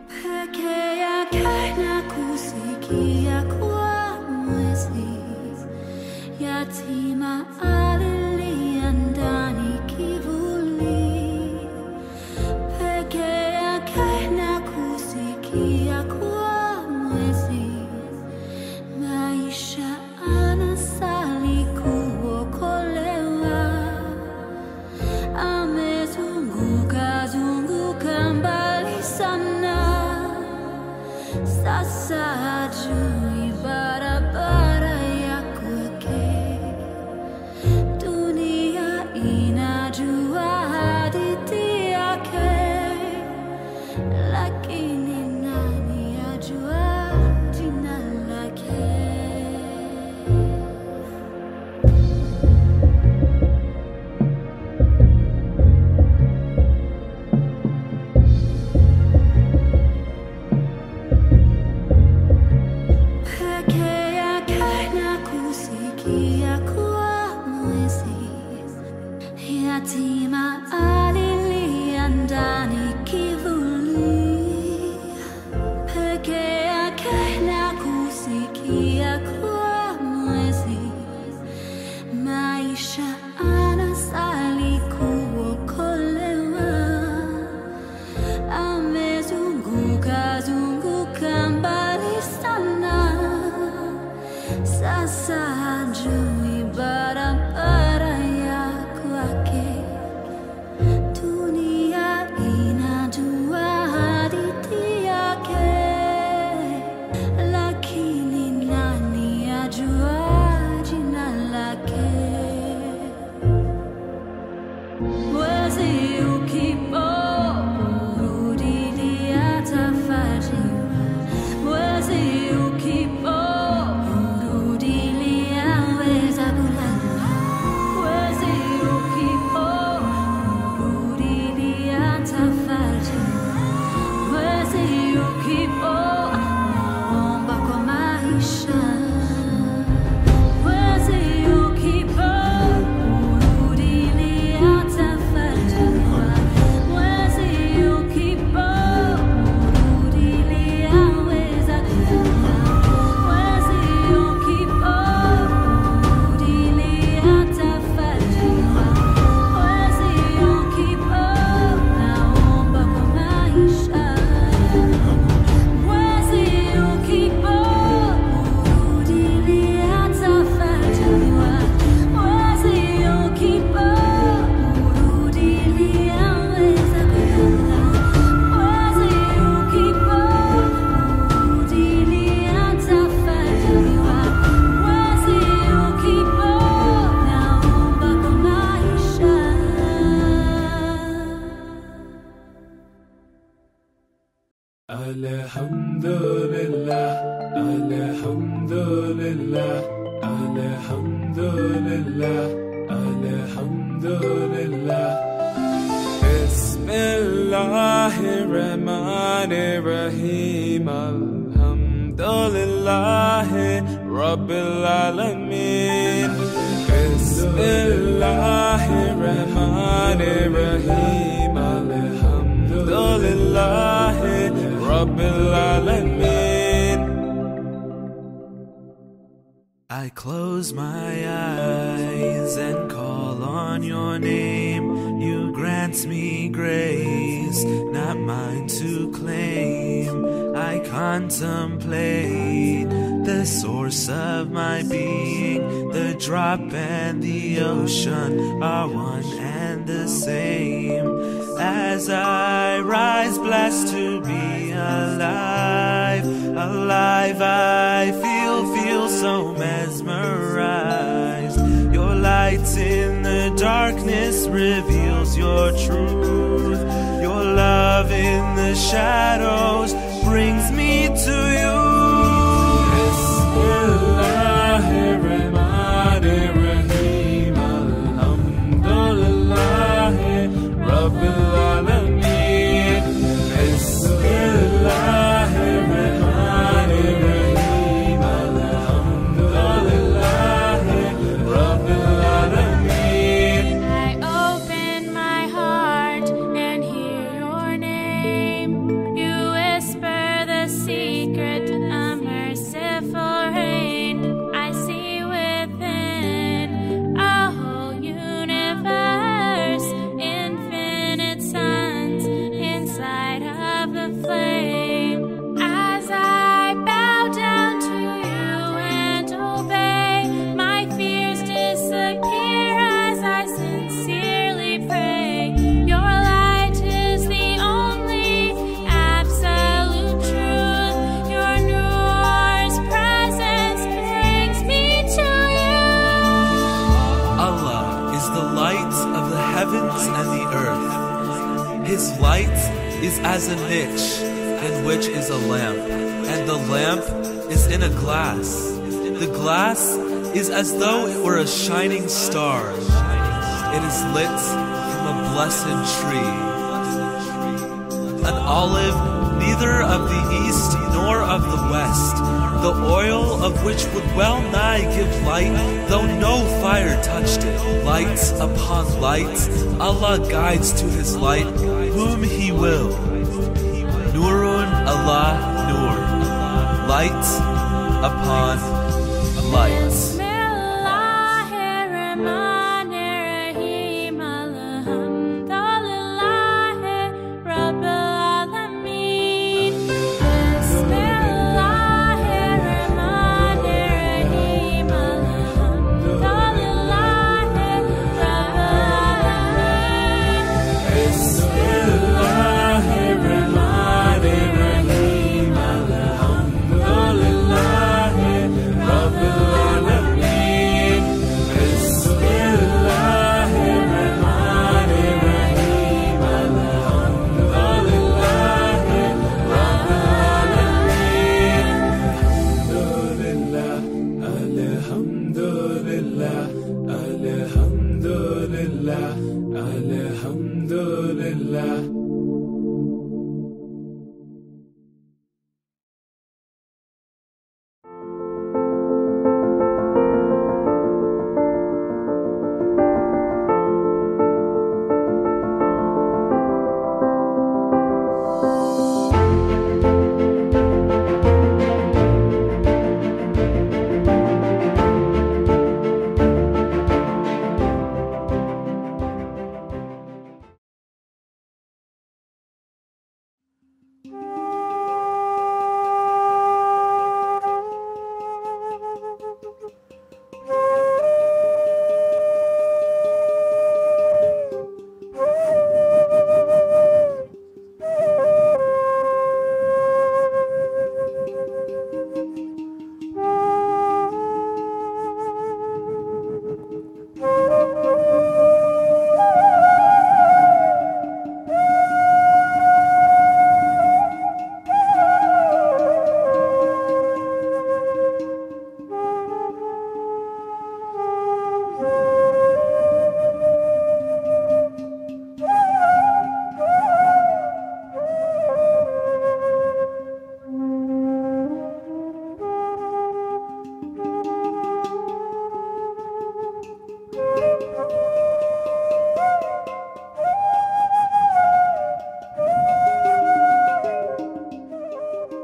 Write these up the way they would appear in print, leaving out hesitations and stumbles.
Peke yake na kusikia kwa mwezi yatima alilia ndani kivuli, peke yake na kusikia kwa mwezi. Maisha anasali kuokolewa, amezunguka zunguka mbali sana, sasa hajui barabara ya kwake. Dunia inajua hadithi yake, lakini nani ajua jina lake? Peke yake na kusikia kwa mwezi, yatima alilia ndani kivuli, peke yake na kusikia kwa mwezi. Maisha anasali kuokolewa, amezunguka zunguka mbali sana, sasa hajui barabara ya kwake. Dunia inajua hadithi yake, lakini nani ajua jina lake? Mwezi ukipo urudilia tafajiriwa, mwezi ukipo urudilia weza kulala, mwezi ukipo urudilia tafajiriwa, mwezi ukipo naomba kwa maisha, mwezi ukipo urudilia tafajiriwa, mwezi ukipo urudilia weza kulala, mwezi ukipo urudilia tafajiriwa, mwezi ukipo naomba kwa maisha, mwezi ukipo urudilia tafajiriwa, mwezi ukipo urudilia weza kulala, mwezi ukipo urudilia tafajiriwa, mwezi ukipo naomba kwa maisha. Alhamdulillah, alhamdulillah, alhamdulillah, alhamdulillah. Bismillahirrahmanirrahim. Alhamdulillah Rabbil Alameen. Bismillahirrahmanirrahim. Alhamdulillah Rabbil Alameen. I close my eyes and call on your name. You grant me grace, not mine to claim. I contemplate the source of my being. The drop and the ocean are one and the same. As I rise, blessed to be alive, alive, I feel so mesmerized. Your light in the darkness reveals your truth. Your love in the shadows brings me to you. Bismillahirrahmanirrahim. Alhamdulillah Rabbil Alameen. Bismillahirrahmanirrahim. Alhamdulillah Rabbil Alameen. I open my heart and hear your name. You whisper as a niche in which is a lamp, and the lamp is in a glass. The glass is as though it were a shining star. It is lit from a blessed tree. An olive neither of the east nor of the west, the oil of which would well nigh give light, though no fire touched it. Lights upon lights, Allah guides to His light whom He will. Nurun Allah Nur, light upon light. Bismillahirrahmanirrahim. Alhamdulillahi Rabbil Alameen. Bismillahirrahmanirrahim. Alhamdulillahi Rabbil Alameen. Bismillahirrahmanirrahim. Alhamdulillahi Alhamdulillah.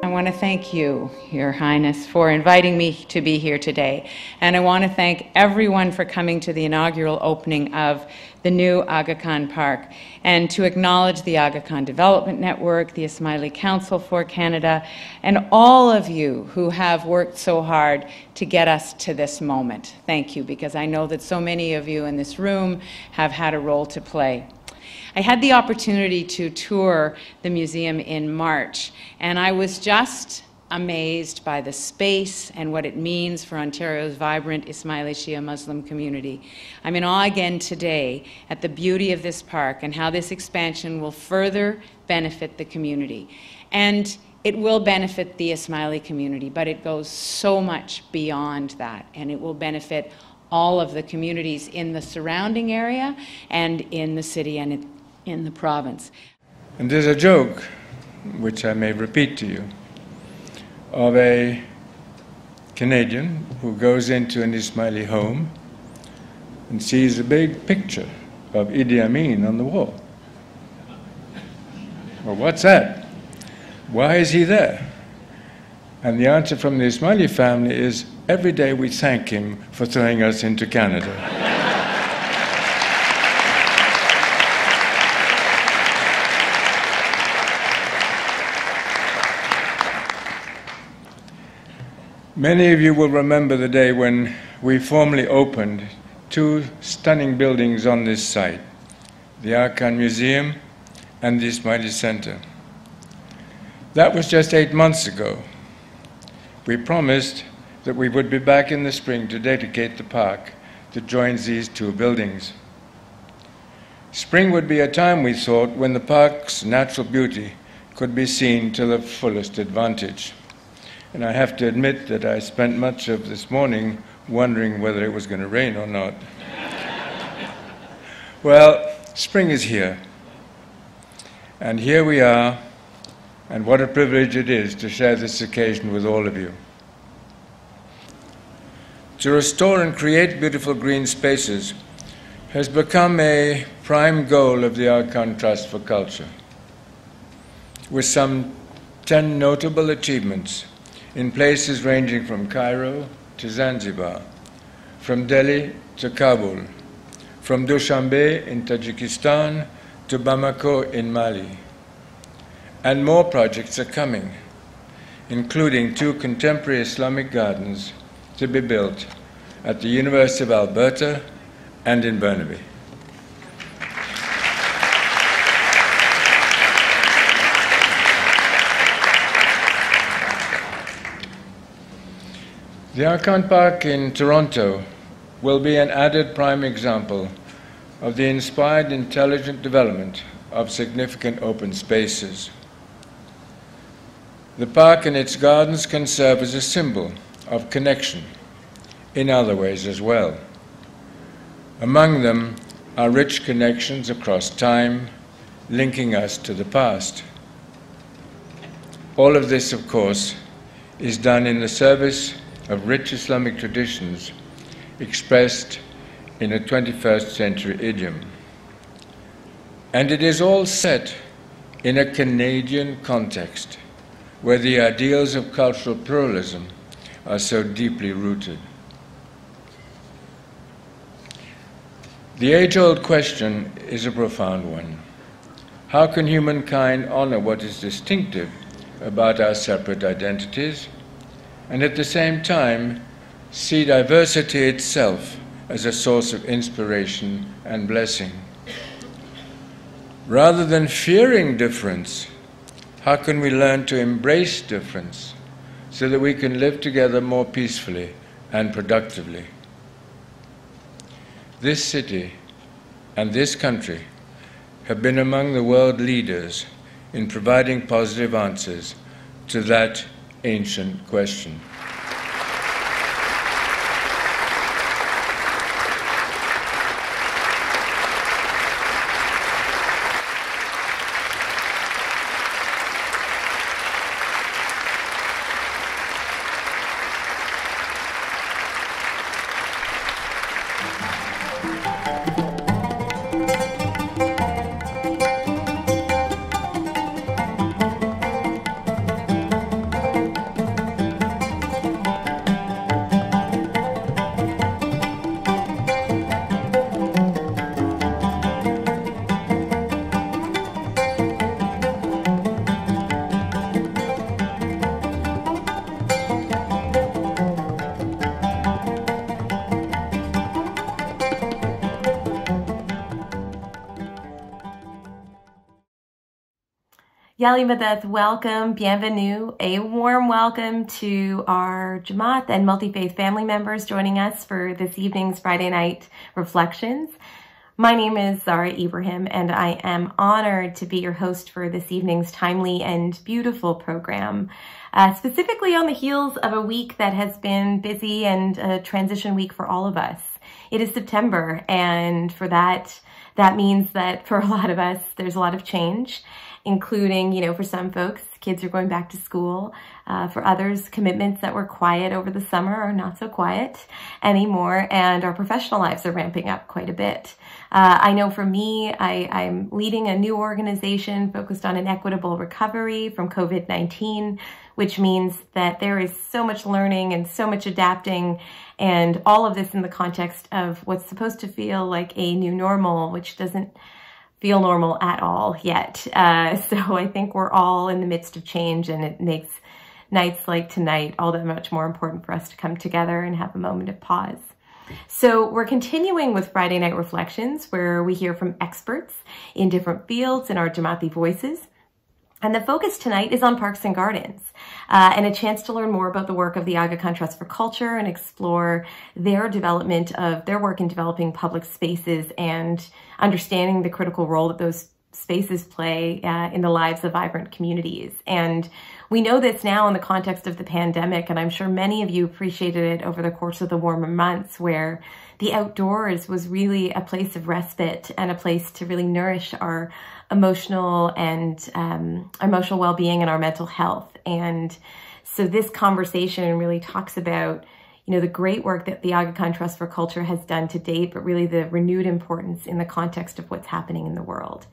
I want to thank you, Your Highness, for inviting me to be here today. And I want to thank everyone for coming to the inaugural opening of the new Aga Khan Park, and to acknowledge the Aga Khan Development Network, the Ismaili Council for Canada, and all of you who have worked so hard to get us to this moment. Thank you, because I know that so many of you in this room have had a role to play. I had the opportunity to tour the museum in March, and I was just amazed by the space and what it means for Ontario's vibrant Ismaili Shia Muslim community. I'm in awe again today at the beauty of this park and how this expansion will further benefit the community. And it will benefit the Ismaili community, but it goes so much beyond that, and it will benefit all of the communities in the surrounding area and in the city and in the province. And there's a joke, which I may repeat to you, of a Canadian who goes into an Ismaili home and sees a big picture of Idi Amin on the wall. Well, what's that? Why is he there? And the answer from the Ismaili family is, every day we thank him for throwing us into Canada. Many of you will remember the day when we formally opened two stunning buildings on this site, the Aga Khan Museum and the Ismaili Center. That was just 8 months ago. We promised that we would be back in the spring to dedicate the park that joins these two buildings. Spring would be a time, we thought, when the park's natural beauty could be seen to the fullest advantage. And I have to admit that I spent much of this morning wondering whether it was going to rain or not. Well, spring is here. And here we are, and what a privilege it is to share this occasion with all of you. To restore and create beautiful green spaces has become a prime goal of the Aga Khan Trust for Culture, with some 10 notable achievements in places ranging from Cairo to Zanzibar, from Delhi to Kabul, from Dushanbe in Tajikistan to Bamako in Mali. And more projects are coming, including 2 contemporary Islamic gardens to be built at the University of Alberta and in Burnaby. The Aga Khan Park in Toronto will be an added prime example of the inspired, intelligent development of significant open spaces. The park and its gardens can serve as a symbol of connection in other ways as well. Among them are rich connections across time, linking us to the past. All of this, of course, is done in the service of rich Islamic traditions expressed in a 21st century idiom. And it is all set in a Canadian context, where the ideals of cultural pluralism are so deeply rooted. The age-old question is a profound one. How can humankind honor what is distinctive about our separate identities, and at the same time see diversity itself as a source of inspiration and blessing? Rather than fearing difference, how can we learn to embrace difference so that we can live together more peacefully and productively? This city and this country have been among the world leaders in providing positive answers to that ancient question. Yali Madad, welcome, bienvenue, a warm welcome to our Jamaat and multi-faith family members joining us for this evening's Friday night reflections. My name is Zara Ibrahim, and I am honored to be your host for this evening's timely and beautiful program, specifically on the heels of a week that has been busy and a transition week for all of us. It is September, and for that means that for a lot of us, there's a lot of change, including, for some folks, kids are going back to school. For others, commitments that were quiet over the summer are not so quiet anymore, and our professional lives are ramping up quite a bit. I know for me, I'm leading a new organization focused on an equitable recovery from COVID-19, which means that there is so much learning and so much adapting, and all of this in the context of what's supposed to feel like a new normal, which doesn't feel normal at all yet. So I think we're all in the midst of change, and it makes nights like tonight all that much more important for us to come together and have a moment of pause. So we're continuing with Friday Night Reflections, where we hear from experts in different fields in our Jamaati voices. And the focus tonight is on parks and gardens, and a chance to learn more about the work of the Aga Khan Trust for Culture and explore their development of their work in developing public spaces and understanding the critical role that those spaces play in the lives of vibrant communities. And we know this now in the context of the pandemic, and I'm sure many of you appreciated it over the course of the warmer months, where the outdoors was really a place of respite and a place to really nourish our emotional and emotional well-being and our mental health. And so this conversation really talks about, you know, the great work that the Aga Khan Trust for Culture has done to date, but really the renewed importance in the context of what's happening in the world.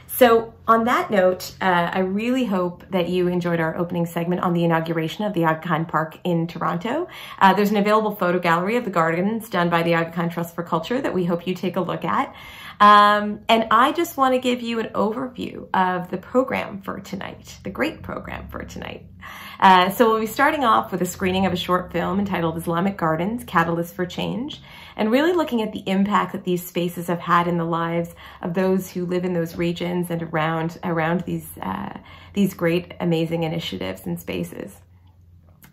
So on that note, I really hope that you enjoyed our opening segment on the inauguration of the Aga Khan Park in Toronto. There's an available photo gallery of the gardens done by the Aga Khan Trust for Culture that we hope you take a look at. And I just want to give you an overview of the program for tonight, the great program for tonight. So we'll be starting off with a screening of a short film entitled Islamic Gardens, Catalyst for Change, and really looking at the impact that these spaces have had in the lives of those who live in those regions and around these great, amazing initiatives and spaces.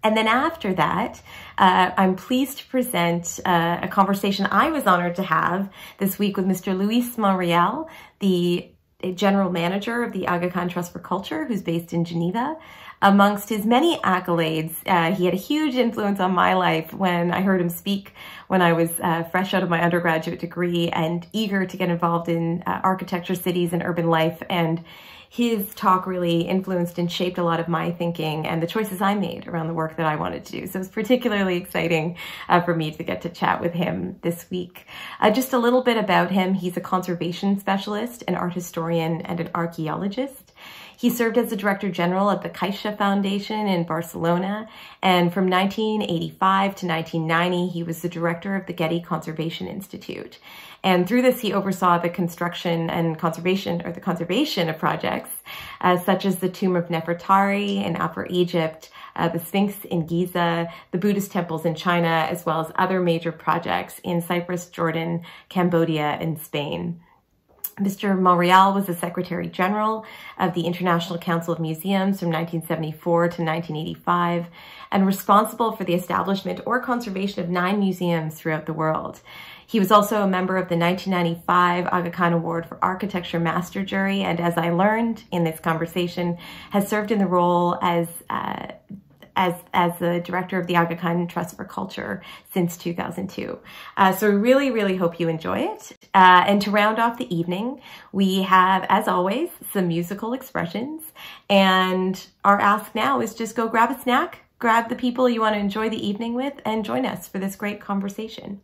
And then after that, I'm pleased to present a conversation I was honored to have this week with Mr. Luis Monreal, the general manager of the Aga Khan Trust for Culture, who's based in Geneva. Amongst his many accolades, he had a huge influence on my life when I heard him speak when I was fresh out of my undergraduate degree and eager to get involved in architecture, cities, and urban life. And his talk really influenced and shaped a lot of my thinking and the choices I made around the work that I wanted to do. So it was particularly exciting for me to get to chat with him this week. Just a little bit about him. He's a conservation specialist, an art historian, and an archaeologist. He served as the Director General at the Caixa Foundation in Barcelona, and from 1985 to 1990, he was the Director of the Getty Conservation Institute. And through this, he oversaw the construction and conservation of projects such as the Tomb of Nefertari in Upper Egypt, the Sphinx in Giza, the Buddhist temples in China, as well as other major projects in Cyprus, Jordan, Cambodia, and Spain. Mr. Monreal was the Secretary General of the International Council of Museums from 1974 to 1985 and responsible for the establishment or conservation of 9 museums throughout the world. He was also a member of the 1995 Aga Khan Award for Architecture Master Jury, and as I learned in this conversation, has served in the role as the director of the Aga Khan Trust for Culture since 2002. So we really, really hope you enjoy it. And to round off the evening, we have, as always, some musical expressions. And our ask now is just go grab a snack, grab the people you want to enjoy the evening with, and join us for this great conversation.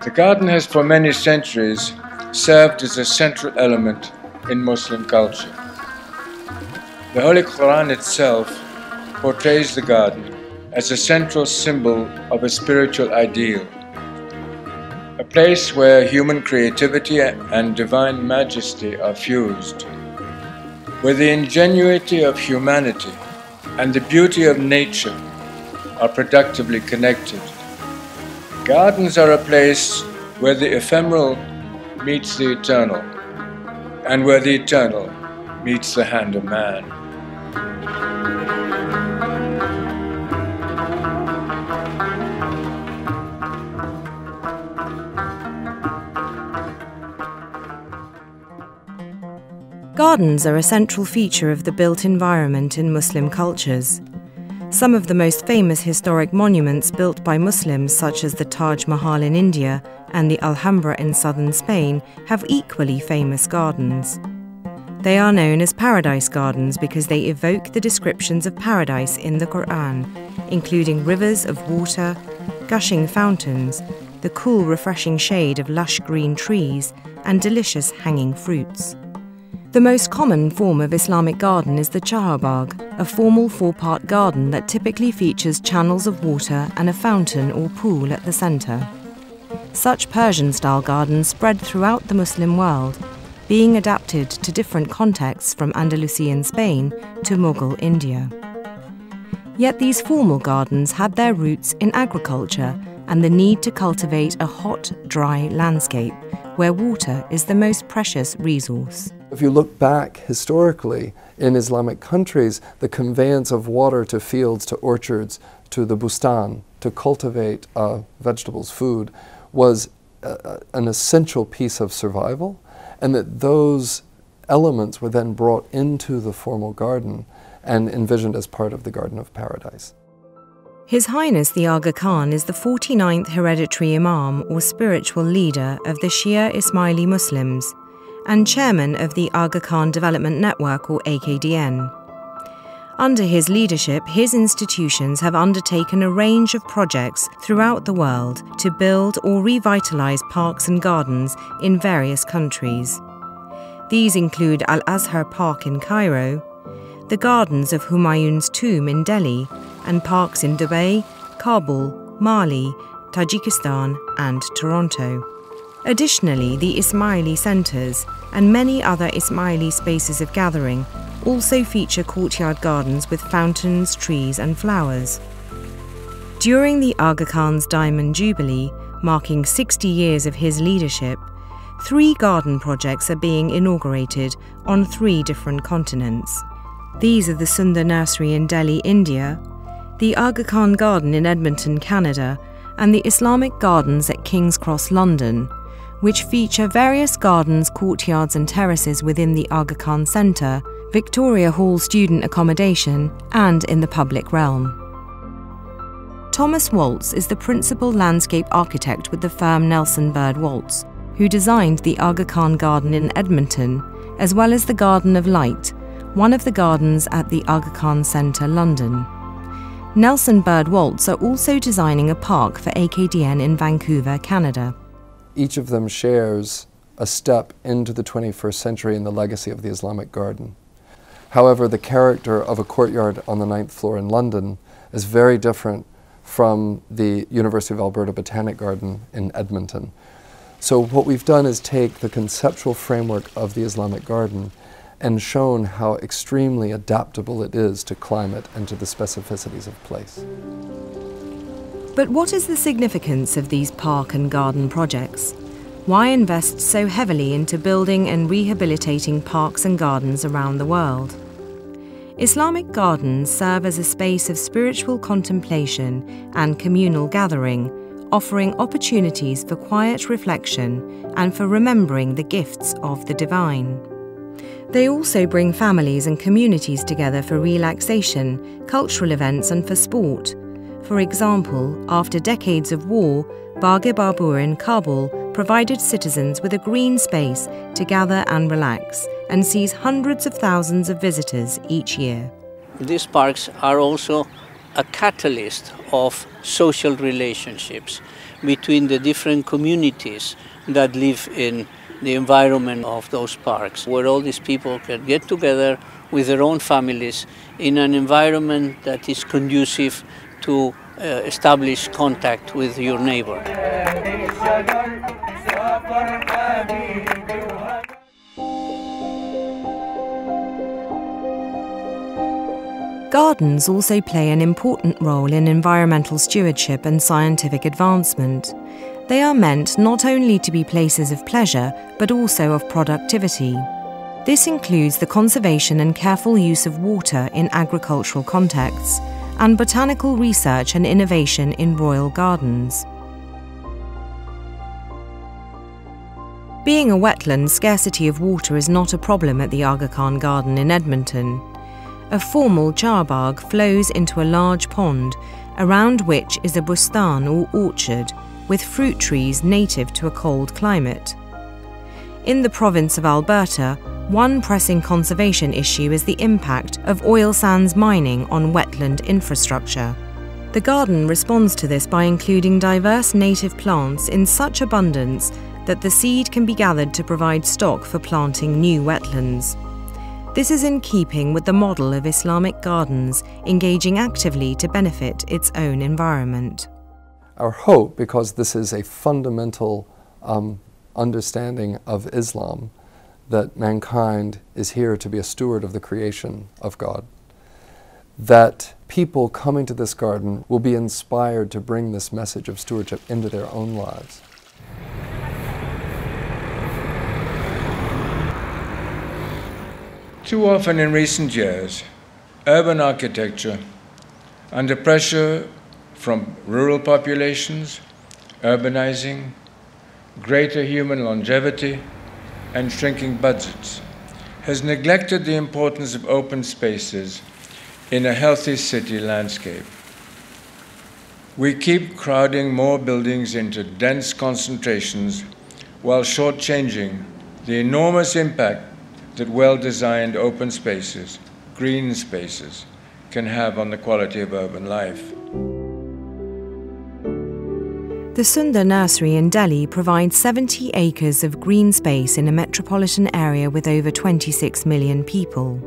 The garden has for many centuries served as a central element in Muslim culture. The Holy Quran itself portrays the garden as a central symbol of a spiritual ideal, a place where human creativity and divine majesty are fused, where the ingenuity of humanity and the beauty of nature are productively connected. Gardens are a place where the ephemeral meets the eternal, and where the eternal meets the hand of man. Gardens are a central feature of the built environment in Muslim cultures. Some of the most famous historic monuments built by Muslims, such as the Taj Mahal in India and the Alhambra in southern Spain, have equally famous gardens. They are known as paradise gardens because they evoke the descriptions of paradise in the Quran, including rivers of water, gushing fountains, the cool, refreshing shade of lush green trees, and delicious hanging fruits. The most common form of Islamic garden is the chaharbagh, a formal 4-part garden that typically features channels of water and a fountain or pool at the centre. Such Persian-style gardens spread throughout the Muslim world, being adapted to different contexts from Andalusian Spain to Mughal India. Yet these formal gardens had their roots in agriculture and the need to cultivate a hot, dry landscape where water is the most precious resource. If you look back historically in Islamic countries, the conveyance of water to fields, to orchards, to the bustan, to cultivate vegetables, food, was an essential piece of survival, and that those elements were then brought into the formal garden and envisioned as part of the Garden of Paradise. His Highness the Aga Khan is the 49th hereditary Imam or spiritual leader of the Shia Ismaili Muslims and chairman of the Aga Khan Development Network or AKDN. Under his leadership, his institutions have undertaken a range of projects throughout the world to build or revitalize parks and gardens in various countries. These include Al-Azhar Park in Cairo, the gardens of Humayun's tomb in Delhi, and parks in Dubai, Kabul, Mali, Tajikistan, and Toronto. Additionally, the Ismaili centres and many other Ismaili spaces of gathering also feature courtyard gardens with fountains, trees, and flowers. During the Aga Khan's Diamond Jubilee, marking 60 years of his leadership, 3 garden projects are being inaugurated on 3 different continents. These are the Sundar Nursery in Delhi, India, the Aga Khan Garden in Edmonton, Canada, and the Islamic Gardens at King's Cross, London, which feature various gardens, courtyards and terraces within the Aga Khan Centre, Victoria Hall student accommodation, and in the public realm. Thomas Waltz is the principal landscape architect with the firm Nelson Bird Waltz, who designed the Aga Khan Garden in Edmonton, as well as the Garden of Light, one of the gardens at the Aga Khan Centre, London. Nelson Bird Waltz are also designing a park for AKDN in Vancouver, Canada. Each of them shares a step into the 21st century in the legacy of the Islamic garden. However, the character of a courtyard on the 9th floor in London is very different from the University of Alberta Botanic Garden in Edmonton. So what we've done is take the conceptual framework of the Islamic garden and shown how extremely adaptable it is to climate and to the specificities of place. But what is the significance of these park and garden projects? Why invest so heavily into building and rehabilitating parks and gardens around the world? Islamic gardens serve as a space of spiritual contemplation and communal gathering, offering opportunities for quiet reflection and for remembering the gifts of the divine. They also bring families and communities together for relaxation, cultural events and for sport. For example, after decades of war, Bagh-e Babur in Kabul provided citizens with a green space to gather and relax and sees hundreds of thousands of visitors each year. These parks are also a catalyst of social relationships between the different communities that live in the environment of those parks, where all these people can get together with their own families in an environment that is conducive to establish contact with your neighbor. Gardens also play an important role in environmental stewardship and scientific advancement. They are meant not only to be places of pleasure, but also of productivity. This includes the conservation and careful use of water in agricultural contexts, and botanical research and innovation in royal gardens. Being a wetland, scarcity of water is not a problem at the Aga Khan Garden in Edmonton. A formal charbagh flows into a large pond, around which is a bustan or orchard, with fruit trees native to a cold climate. In the province of Alberta, one pressing conservation issue is the impact of oil sands mining on wetland infrastructure. The garden responds to this by including diverse native plants in such abundance that the seed can be gathered to provide stock for planting new wetlands. This is in keeping with the model of Islamic gardens engaging actively to benefit its own environment. Our hope, because this is a fundamental understanding of Islam, that mankind is here to be a steward of the creation of God, that people coming to this garden will be inspired to bring this message of stewardship into their own lives. Too often in recent years, urban architecture, under pressure from rural populations, urbanizing, greater human longevity, and shrinking budgets, has neglected the importance of open spaces in a healthy city landscape. We keep crowding more buildings into dense concentrations while shortchanging the enormous impact that well-designed open spaces, green spaces, can have on the quality of urban life. The Sundar Nursery in Delhi provides 70 acres of green space in a metropolitan area with over 26 million people.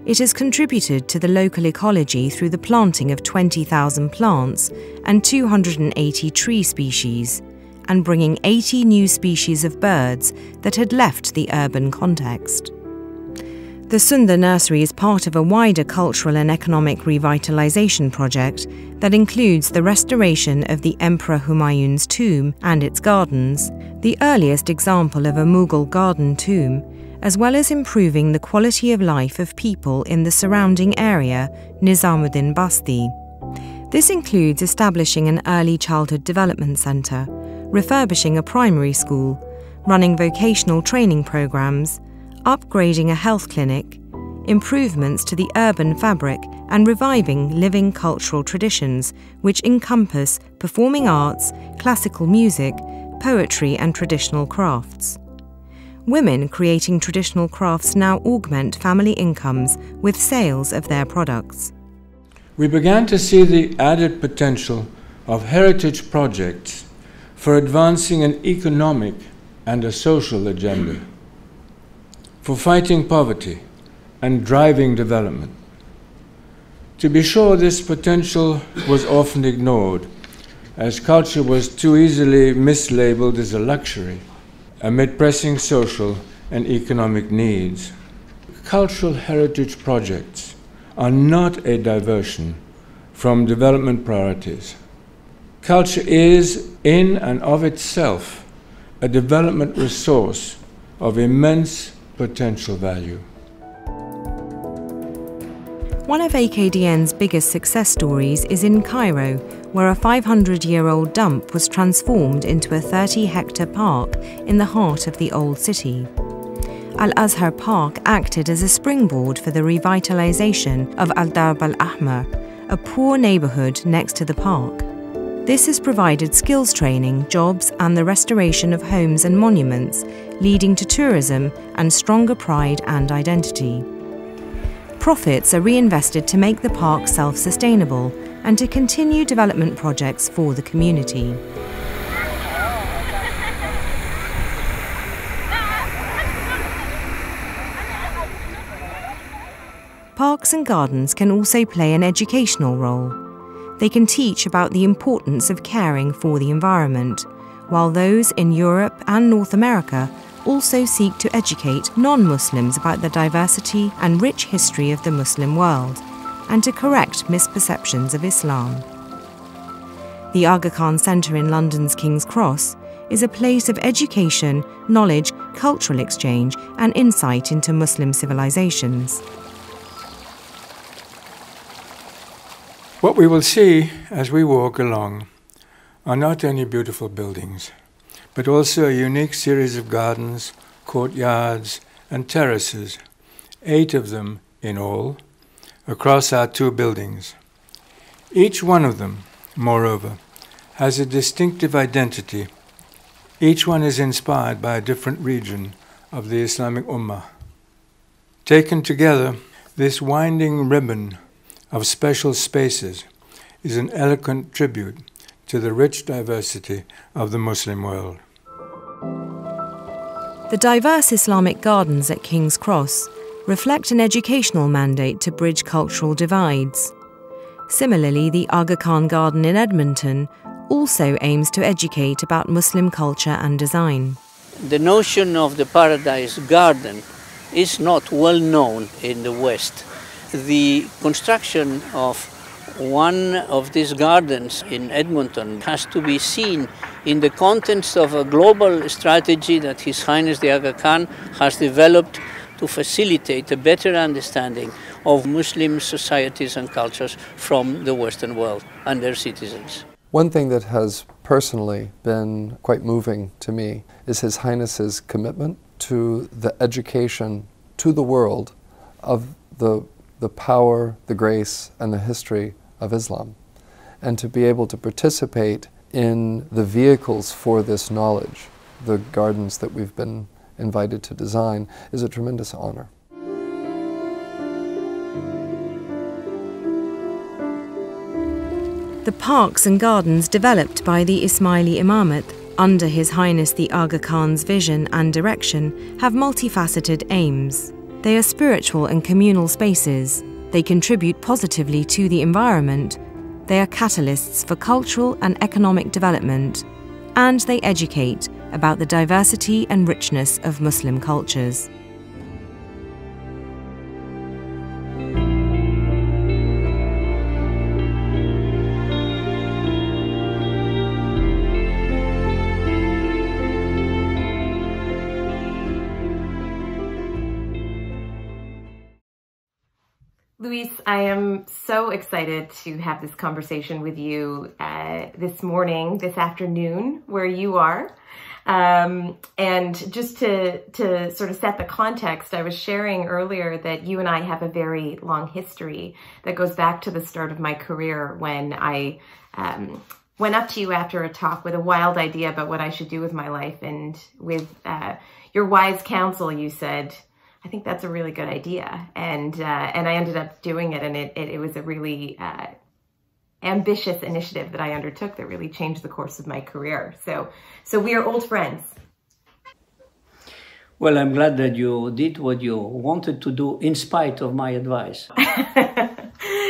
It has contributed to the local ecology through the planting of 20,000 plants and 280 tree species, and bringing 80 new species of birds that had left the urban context. The Sundar Nursery is part of a wider cultural and economic revitalization project that includes the restoration of the Emperor Humayun's tomb and its gardens, the earliest example of a Mughal garden tomb, as well as improving the quality of life of people in the surrounding area, Nizamuddin Basti. This includes establishing an early childhood development centre, refurbishing a primary school, running vocational training programs, upgrading a health clinic, improvements to the urban fabric, and reviving living cultural traditions which encompass performing arts, classical music, poetry and traditional crafts. Women creating traditional crafts now augment family incomes with sales of their products. We began to see the added potential of heritage projects for advancing an economic and a social agenda, for fighting poverty and driving development. To be sure, this potential was often ignored, as culture was too easily mislabeled as a luxury amid pressing social and economic needs. Cultural heritage projects are not a diversion from development priorities. Culture is, in and of itself, a development resource of immense potential value. One of AKDN's biggest success stories is in Cairo, where a 500-year-old dump was transformed into a 30-hectare park in the heart of the old city. Al-Azhar Park acted as a springboard for the revitalization of Al-Darb Al-Ahmar, a poor neighborhood next to the park. This has provided skills training, jobs, and the restoration of homes and monuments, leading to tourism and stronger pride and identity. Profits are reinvested to make the park self-sustainable and to continue development projects for the community. Parks and gardens can also play an educational role. They can teach about the importance of caring for the environment, while those in Europe and North America also seek to educate non-Muslims about the diversity and rich history of the Muslim world, and to correct misperceptions of Islam. The Aga Khan Centre in London's King's Cross is a place of education, knowledge, cultural exchange, and insight into Muslim civilizations. What we will see as we walk along are not only beautiful buildings, but also a unique series of gardens, courtyards, and terraces, 8 of them in all, across our 2 buildings. Each one of them, moreover, has a distinctive identity. Each one is inspired by a different region of the Islamic Ummah. Taken together, this winding ribbon of special spaces is an eloquent tribute to the rich diversity of the Muslim world. The diverse Islamic gardens at King's Cross reflect an educational mandate to bridge cultural divides. Similarly, the Aga Khan Garden in Edmonton also aims to educate about Muslim culture and design. The notion of the Paradise Garden is not well known in the West. The construction of One of these gardens in Edmonton has to be seen in the context of a global strategy that His Highness the Aga Khan has developed to facilitate a better understanding of Muslim societies and cultures from the Western world and their citizens. One thing that has personally been quite moving to me is His Highness's commitment to the education to the world of the power, the grace, and the history of Islam, and to be able to participate in the vehicles for this knowledge, the gardens that we've been invited to design, is a tremendous honor. The parks and gardens developed by the Ismaili Imamate under His Highness the Aga Khan's vision and direction have multifaceted aims. They are spiritual and communal spaces. They contribute positively to the environment. They are catalysts for cultural and economic development. And they educate about the diversity and richness of Muslim cultures. Luis, I am so excited to have this conversation with you this morning, this afternoon, where you are. And just to sort of set the context, I was sharing earlier that you and I have a very long history that goes back to the start of my career when I went up to you after a talk with a wild idea about what I should do with my life. And with your wise counsel, you said, I think that's a really good idea. And I ended up doing it, and it was a really ambitious initiative that I undertook that really changed the course of my career. So we are old friends. Well, I'm glad that you did what you wanted to do in spite of my advice.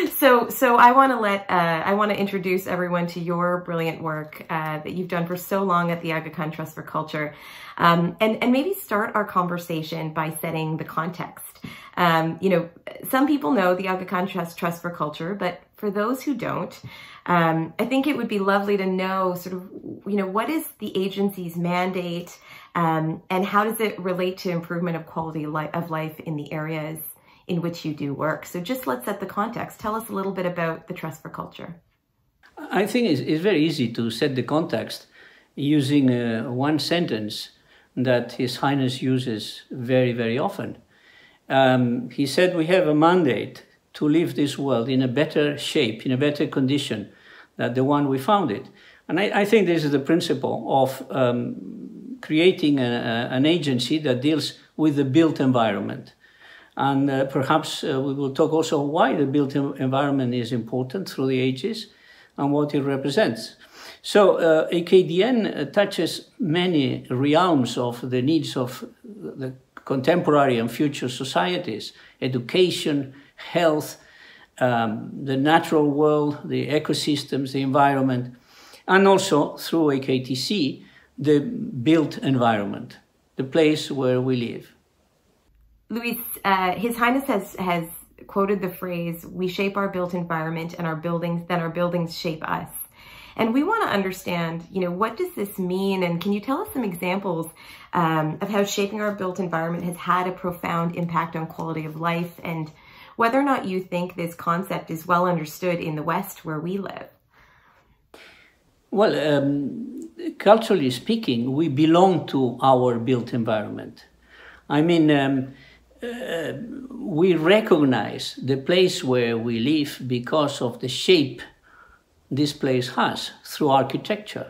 So I want to introduce everyone to your brilliant work that you've done for so long at the Aga Khan Trust for Culture, and maybe start our conversation by setting the context. You know, some people know the Aga Khan Trust for Culture, but for those who don't, I think it would be lovely to know sort of, you know, what is the agency's mandate, and how does it relate to improvement of quality of life in the areas in which you do work. So just let's set the context. Tell us a little bit about the Trust for Culture. I think it's very easy to set the context using one sentence that His Highness uses very, very often. He said we have a mandate to leave this world in a better shape, in a better condition than the one we found it. And I think this is the principle of creating an agency that deals with the built environment. And perhaps we will talk also why the built environment is important through the ages and what it represents. So AKDN touches many realms of the needs of the contemporary and future societies: education, health, the natural world, the ecosystems, the environment, and also through AKTC, the built environment, the place where we live. Luis, His Highness has quoted the phrase, "We shape our built environment, and then our buildings shape us." And we want to understand, you know, what does this mean? And can you tell us some examples of how shaping our built environment has had a profound impact on quality of life, and whether or not you think this concept is well understood in the West where we live? Well, culturally speaking, we belong to our built environment. I mean, we recognize the place where we live because of the shape this place has through architecture.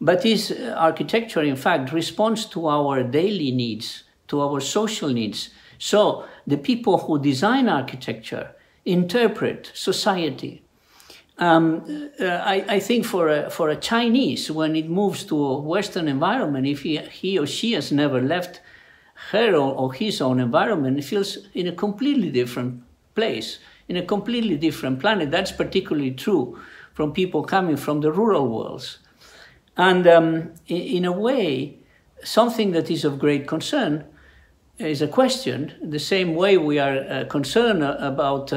But this architecture, in fact, responds to our daily needs, to our social needs. So the people who design architecture interpret society. I think for a Chinese, when it moves to a Western environment, if he or she has never left her or his own environment, it feels in a completely different place, in a completely different planet. That's particularly true from people coming from the rural worlds. And in a way, something that is of great concern is a question, the same way we are concerned about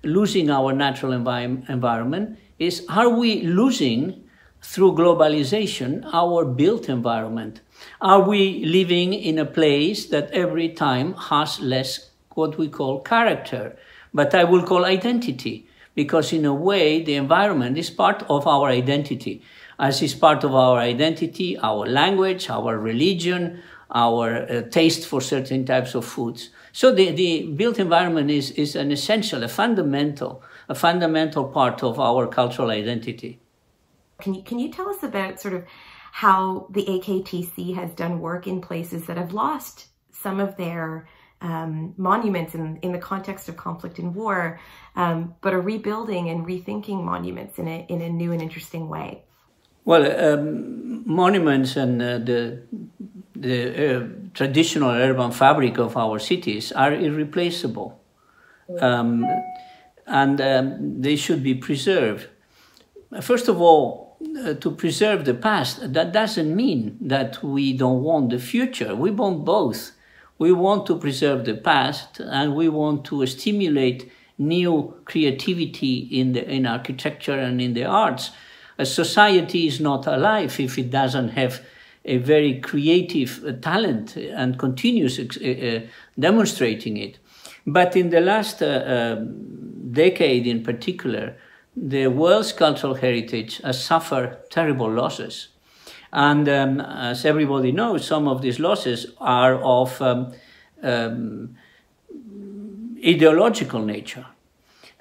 losing our natural environment is, are we losing through globalization our built environment? Are we living in a place that every time has less what we call character, but I will call identity, because in a way the environment is part of our identity, as is part of our identity, our language, our religion, our taste for certain types of foods. So the built environment is an essential, a fundamental part of our cultural identity. Can you tell us about sort of how the AKTC has done work in places that have lost some of their monuments in the context of conflict and war, but are rebuilding and rethinking monuments in a new and interesting way? Well, monuments and the traditional urban fabric of our cities are irreplaceable, and they should be preserved. First of all, to preserve the past, that doesn't mean that we don't want the future. We want both. We want to preserve the past, and we want to stimulate new creativity in architecture and in the arts. A society is not alive if it doesn't have a very creative talent and continues demonstrating it. But in the last decade in particular, the world's cultural heritage has suffered terrible losses. And as everybody knows, some of these losses are of ideological nature.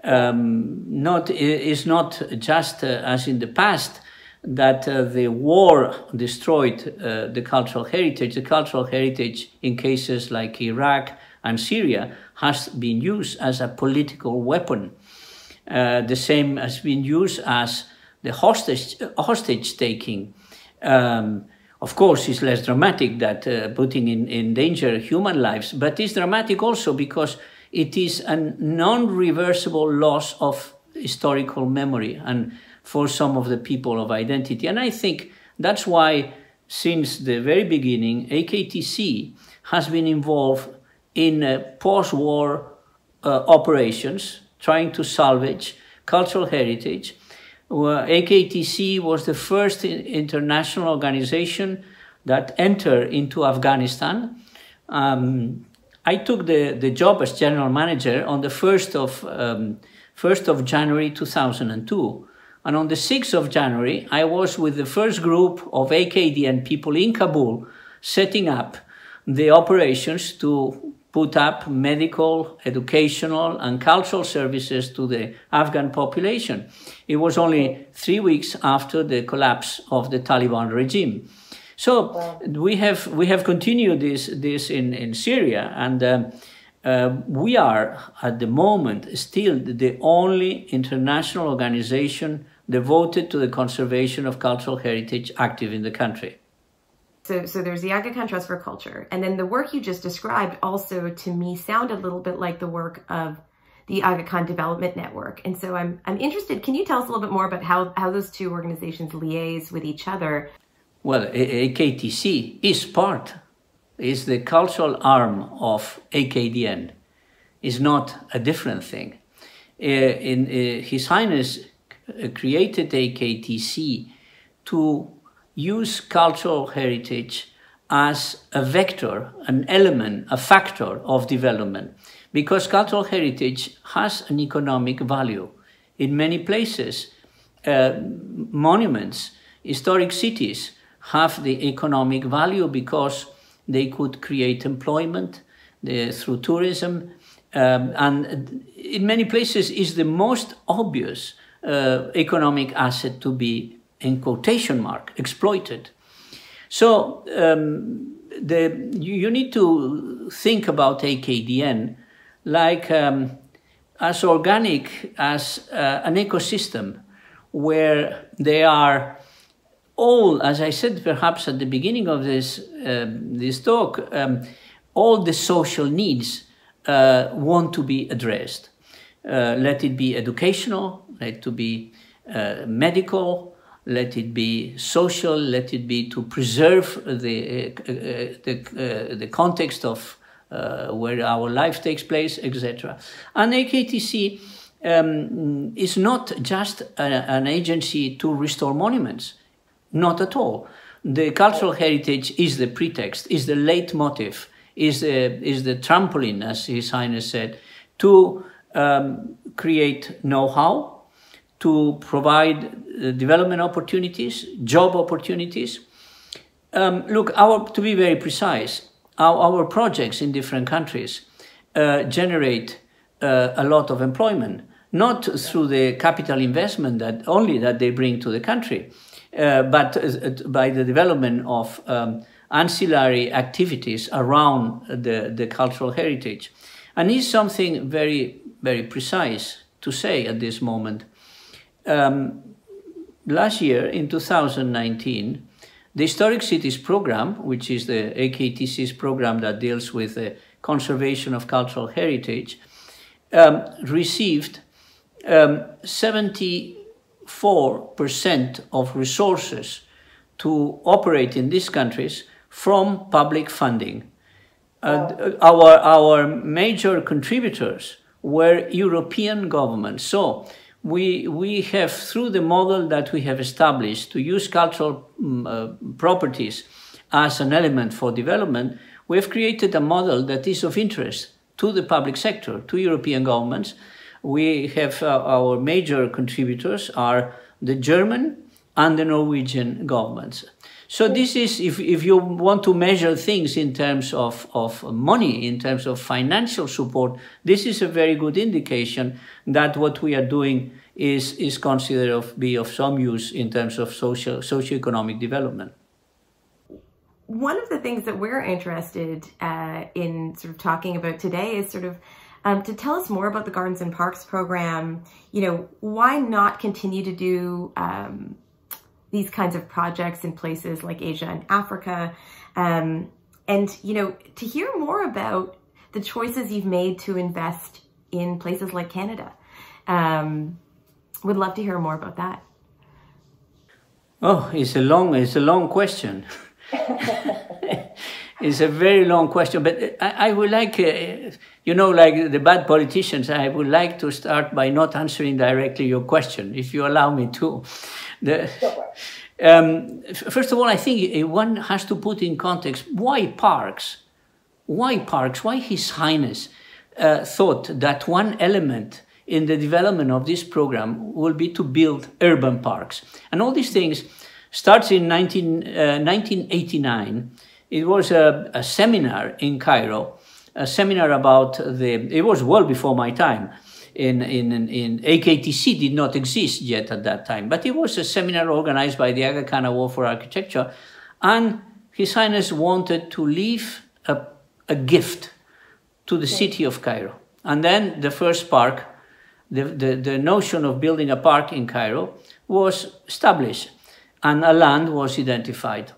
It's not just as in the past that the war destroyed the cultural heritage. The cultural heritage in cases like Iraq and Syria has been used as a political weapon. The same has been used as the hostage taking. Of course, it's less dramatic that putting in danger human lives, but it's dramatic also because it is a non-reversible loss of historical memory and for some of the people of identity. And I think that's why, since the very beginning, AKTC has been involved in post-war operations, trying to salvage cultural heritage. AKTC was the first international organization that entered into Afghanistan. I took the job as general manager on the 1st of January 2002. And on the 6th of January, I was with the first group of AKDN people in Kabul setting up the operations to put up medical, educational, and cultural services to the Afghan population. It was only 3 weeks after the collapse of the Taliban regime. So we have continued this in Syria, and we are at the moment still the only international organization devoted to the conservation of cultural heritage active in the country. So there's the Aga Khan Trust for Culture, and then the work you just described also to me sounded a little bit like the work of the Aga Khan Development Network. And so I'm interested, can you tell us a little bit more about how those two organizations liaise with each other? Well, AKTC is the cultural arm of AKDN. It's not a different thing. His Highness created AKTC to use cultural heritage as a vector, an element, a factor of development, because cultural heritage has an economic value. In many places, monuments, historic cities have the economic value because they could create employment through tourism, and in many places is the most obvious economic asset to be, in quotation mark, exploited. So you need to think about AKDN like as organic as an ecosystem where they are all, as I said perhaps at the beginning of this talk, all the social needs want to be addressed. Let it be educational, let it be medical, let it be social, let it be to preserve the context of where our life takes place, etc. And AKTC is not just an agency to restore monuments. Not at all. The cultural heritage is the pretext, is the leitmotif, is the trampoline, as His Highness said, to create know-how, to provide development opportunities, job opportunities. Look, to be very precise, our projects in different countries generate a lot of employment, not through the capital investment that they bring to the country, but by the development of ancillary activities around the cultural heritage. And it's something very, very precise to say at this moment. Last year, in 2019, the Historic Cities Program, which is the AKTC's program that deals with the conservation of cultural heritage, received 74% of resources to operate in these countries from public funding. Our major contributors were European governments. So we have, through the model that we have established to use cultural properties as an element for development, we have created a model that is of interest to the public sector, to European governments. We have our major contributors are the German and the Norwegian governments. So this is, if you want to measure things in terms of money, in terms of financial support, this is a very good indication that what we are doing is considered to be of some use in terms of socioeconomic development. One of the things that we're interested in sort of talking about today is sort of to tell us more about the Gardens and Parks program. You know, why not continue to do these kinds of projects in places like Asia and Africa? And, you know, to hear more about the choices you've made to invest in places like Canada. Would love to hear more about that. Oh, it's a long question. It's a very long question, but I would like, you know, like the bad politicians, I would like to start by not answering directly your question, if you allow me to. First of all, I think one has to put in context why parks? Why parks? Why His Highness thought that one element in the development of this program will be to build urban parks. And all these things starts in 1989. It was a seminar in Cairo, a seminar about it was well before my time. In AKTC did not exist yet at that time, but it was a seminar organized by the Aga Khan Award for Architecture, and His Highness wanted to leave a gift to the city of Cairo. And then the first park, the notion of building a park in Cairo was established, and a land was identified.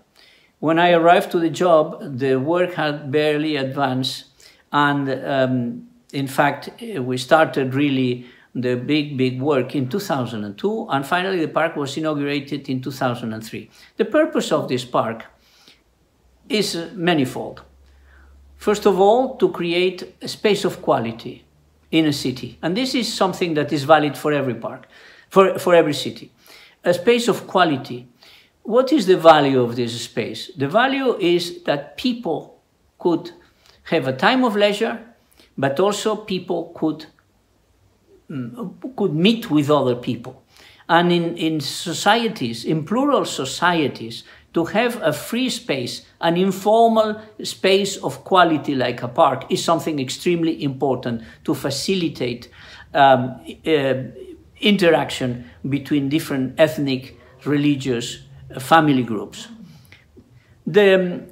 When I arrived to the job, the work had barely advanced, and in fact, we started really the big work in 2002, and finally the park was inaugurated in 2003. The purpose of this park is manifold. First of all, to create a space of quality in a city, and this is something that is valid for every park, for every city. A space of quality. What is the value of this space? The value is that people could have a time of leisure, but also people could meet with other people. And in societies, in plural societies, to have a free space, an informal space of quality like a park is something extremely important to facilitate interaction between different ethnic, religious, family groups. The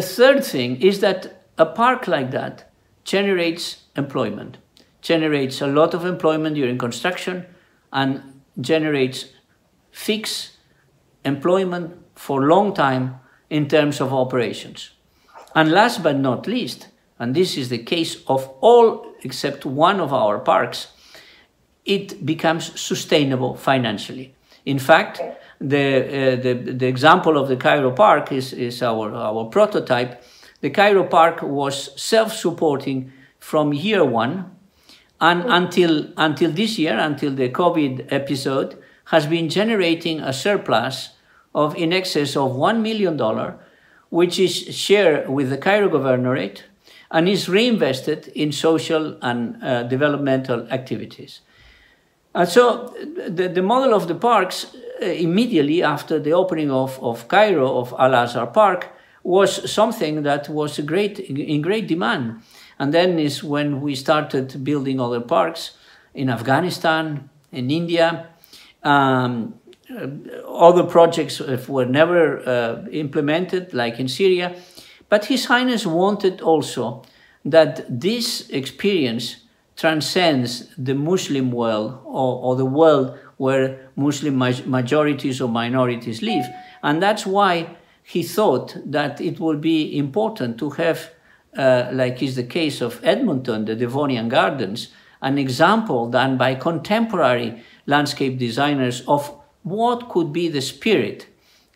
third thing is that a park like that generates employment, generates a lot of employment during construction, and generates fixed employment for a long time in terms of operations. And last but not least, and this is the case of all except one of our parks, it becomes sustainable financially. In fact, the example of the Cairo Park is our prototype. The Cairo Park was self-supporting from year one, and until this year, until the COVID episode, has been generating a surplus of in excess of $1 million, which is shared with the Cairo Governorate and is reinvested in social and developmental activities. And so the model of the parks immediately after the opening of Cairo, of Al-Azhar Park, was something that was in great demand. And then is when we started building other parks in Afghanistan, in India. Other projects were never implemented, like in Syria. But His Highness wanted also that this experience transcends the Muslim world or the world where Muslim majorities or minorities live. And that's why he thought that it would be important to have, like is the case of Edmonton, the Devonian Gardens, an example done by contemporary landscape designers of what could be the spirit.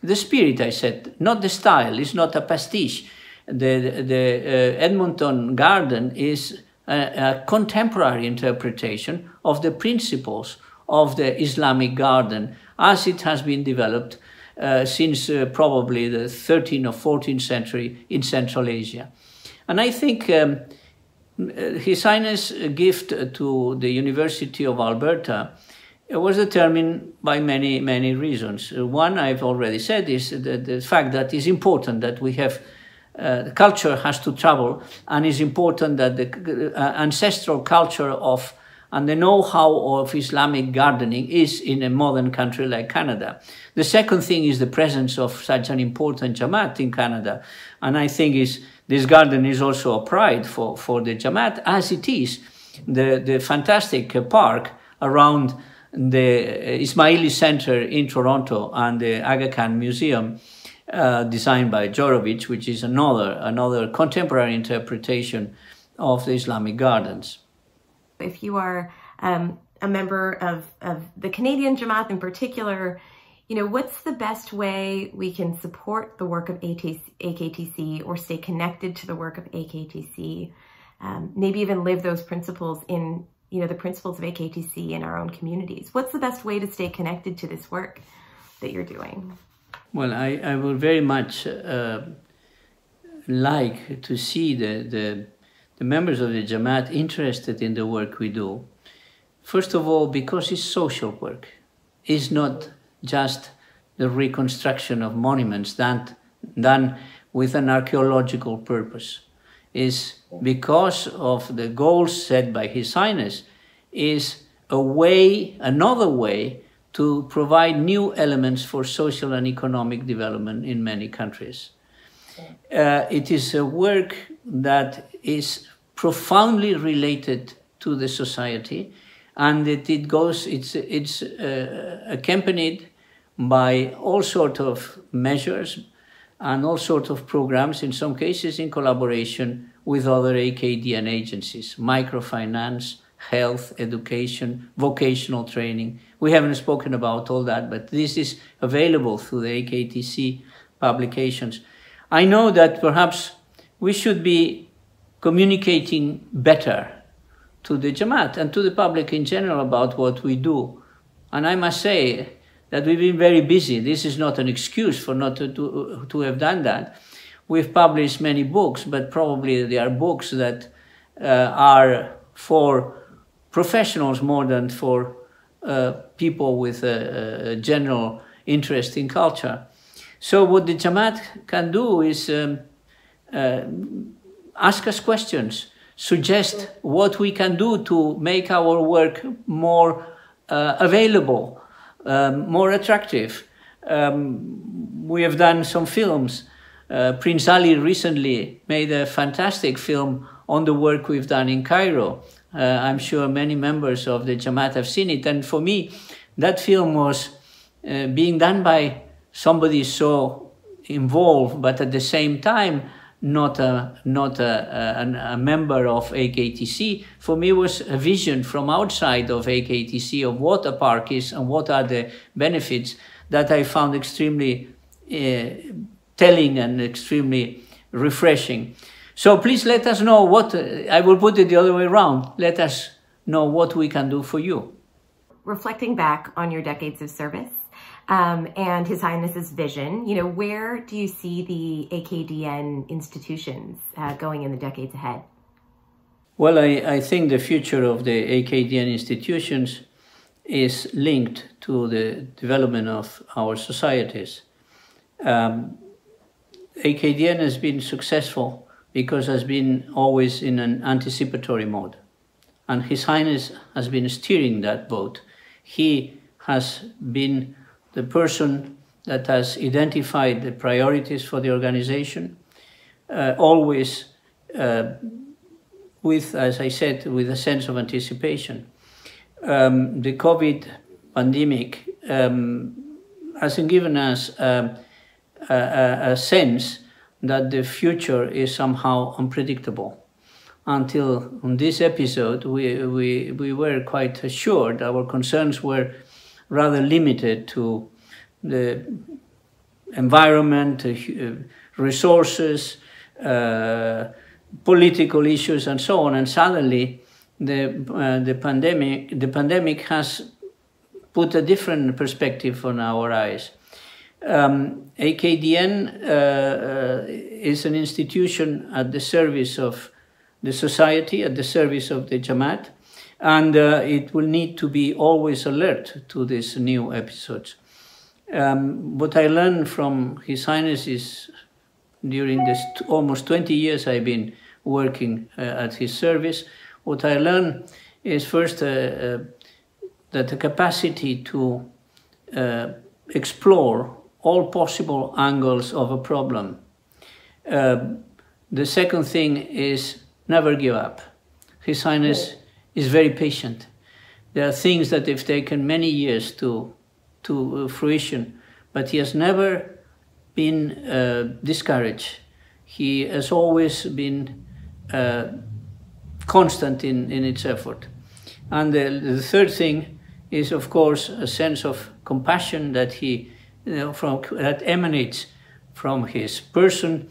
The spirit, I said, not the style, it's not a pastiche. The Edmonton Garden is a contemporary interpretation of the principles of the Islamic garden as it has been developed since probably the 13th or 14th century in Central Asia. And I think His Highness' gift to the University of Alberta was determined by many, many reasons. One, I've already said, is the fact that it's important that we have the culture has to travel, and it's important that the ancestral culture of and the know-how of Islamic gardening is in a modern country like Canada. The second thing is the presence of such an important Jamaat in Canada. And I think this garden is also a pride for the Jamaat, as it is the fantastic park around the Ismaili Center in Toronto and the Aga Khan Museum, designed by Jorovich, which is another contemporary interpretation of the Islamic gardens. If you are a member of the Canadian Jamaat in particular, you know, what's the best way we can support the work of AKTC or stay connected to the work of AKTC, maybe even live those principles in, you know, the principles of AKTC in our own communities? What's the best way to stay connected to this work that you're doing? Well, I would very much like to see the members of the Jamaat interested in the work we do. First of all, because it's social work. It's not just the reconstruction of monuments done with an archaeological purpose. It's because of the goals set by His Highness, is another way to provide new elements for social and economic development in many countries. It is a work that is profoundly related to the society, and it's accompanied by all sorts of measures and all sorts of programs, in some cases in collaboration with other AKDN agencies, microfinance, health, education, vocational training. We haven't spoken about all that, but this is available through the AKTC publications. I know that perhaps we should be communicating better to the Jamaat and to the public in general about what we do. And I must say that we've been very busy. This is not an excuse for not to have done that. We've published many books, but probably they are books that are for professionals more than for people with a general interest in culture. So what the Jamaat can do is ask us questions, suggest what we can do to make our work more available, more attractive. We have done some films. Prince Ali recently made a fantastic film on the work we've done in Cairo. I'm sure many members of the Jamaat have seen it. And for me, that film was being done by somebody so involved, but at the same time, not a member of AKTC. For me, was a vision from outside of AKTC of what a park is and what are the benefits that I found extremely telling and extremely refreshing. So please let us know what, I will put it the other way around. Let us know what we can do for you. Reflecting back on your decades of service and His Highness's vision, you know, where do you see the AKDN institutions going in the decades ahead? Well, I think the future of the AKDN institutions is linked to the development of our societies. AKDN has been successful because it has been always in an anticipatory mode. And His Highness has been steering that boat. He has been the person that has identified the priorities for the organization, always with, as I said, with a sense of anticipation. The COVID pandemic hasn't given us a sense that the future is somehow unpredictable. Until on this episode, we were quite assured, our concerns were rather limited to the environment, resources, political issues, and so on. And suddenly, the pandemic has put a different perspective on our eyes. AKDN is an institution at the service of the society, at the service of the Jamaat, and it will need to be always alert to these new episodes. What I learned from His Highness is, during this almost 20 years I've been working at his service, what I learned is first that the capacity to explore all possible angles of a problem. The second thing is never give up. His Highness is very patient. There are things that have taken many years to fruition, but he has never been discouraged. He has always been constant in its effort. And the third thing is, of course, a sense of compassion that that emanates from his person,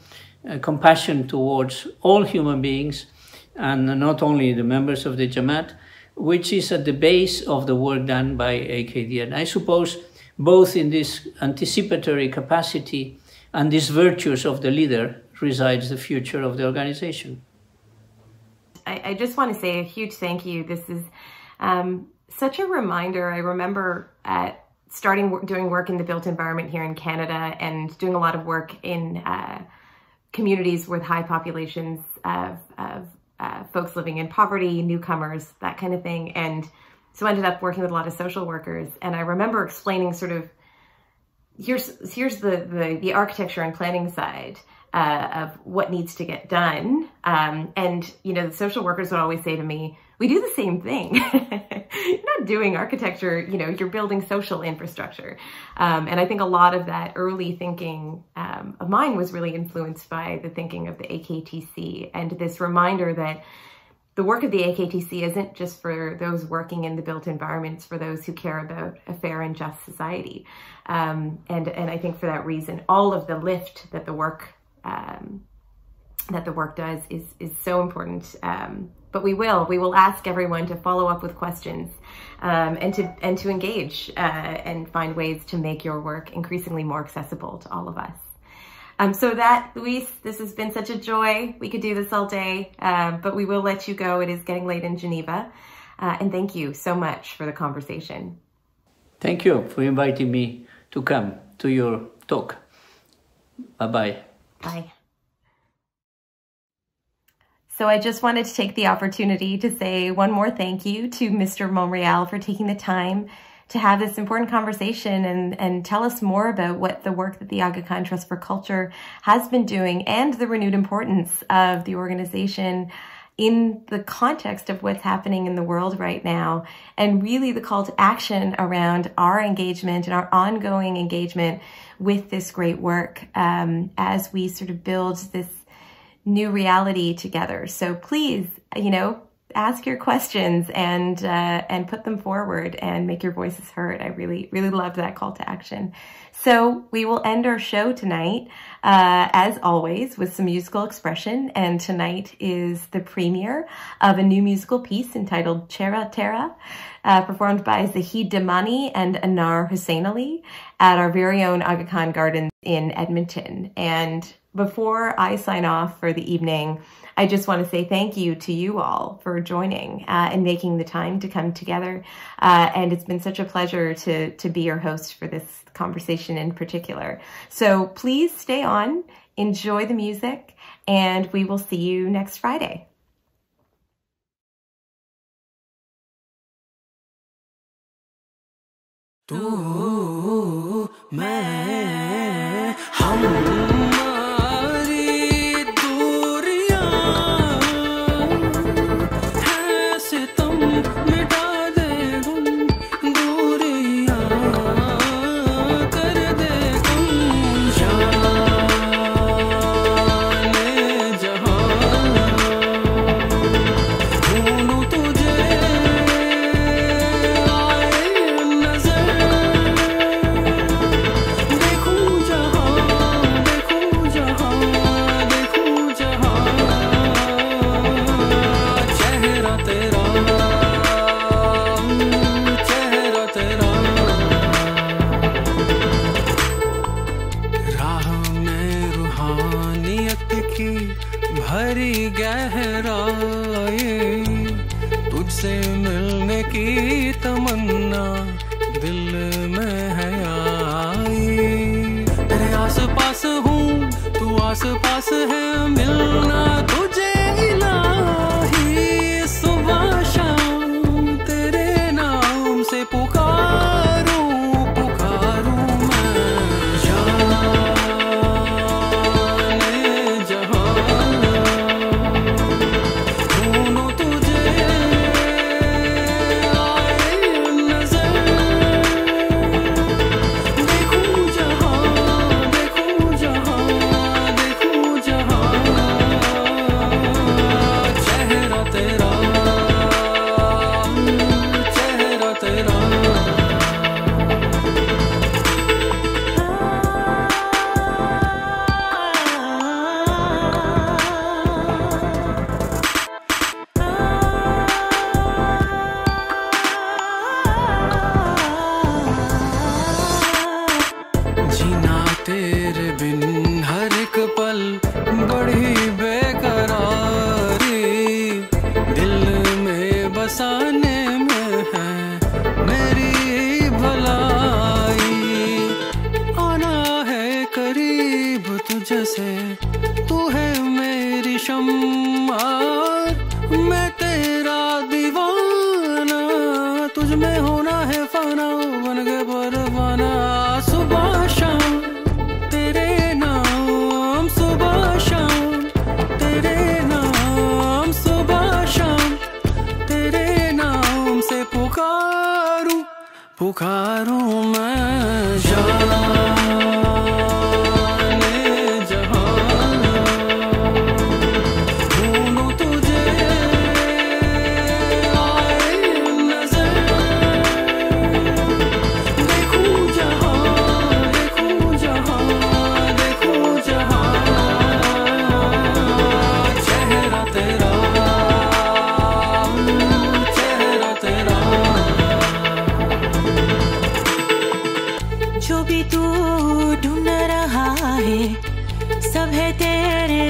compassion towards all human beings, and not only the members of the Jamaat, which is at the base of the work done by AKDN. I suppose both in this anticipatory capacity and these virtues of the leader resides the future of the organization. I just want to say a huge thank you. This is such a reminder. I remember doing work in the built environment here in Canada and doing a lot of work in communities with high populations of folks living in poverty, newcomers, that kind of thing. And so I ended up working with a lot of social workers. And I remember explaining sort of, here's the architecture and planning side of what needs to get done. And, you know, the social workers would always say to me, we do the same thing. You're not doing architecture, you know, you're building social infrastructure. And I think a lot of that early thinking of mine was really influenced by the thinking of the AKTC and this reminder that the work of the AKTC isn't just for those working in the built environment, it's for those who care about a fair and just society. And I think for that reason, all of the lift that the work does is so important. But we will ask everyone to follow up with questions and to engage and find ways to make your work increasingly more accessible to all of us. So that, Luis, this has been such a joy. We could do this all day, but we will let you go. It is getting late in Geneva. And thank you so much for the conversation. Thank you for inviting me to come to your talk. Bye-bye. Bye. So I just wanted to take the opportunity to say one more thank you to Mr. Monreal for taking the time to have this important conversation and tell us more about what the work that the Aga Khan Trust for Culture has been doing and the renewed importance of the organization in the context of what's happening in the world right now, and really the call to action around our engagement and our ongoing engagement with this great work as we sort of build this new reality together. So please, you know, ask your questions and put them forward and make your voices heard. I really loved that call to action. So we will end our show tonight, as always, with some musical expression. And tonight is the premiere of a new musical piece entitled Chera Tera, performed by Zahid Damani and Anar Hussein Ali at our very own Aga Khan Gardens in Edmonton. And before I sign off for the evening, I just want to say thank you to you all for joining and making the time to come together. And it's been such a pleasure to be your host for this conversation in particular. So please stay on, enjoy the music, and we will see you next Friday. जो भी तू ढूंढ रहा है सब है तेरे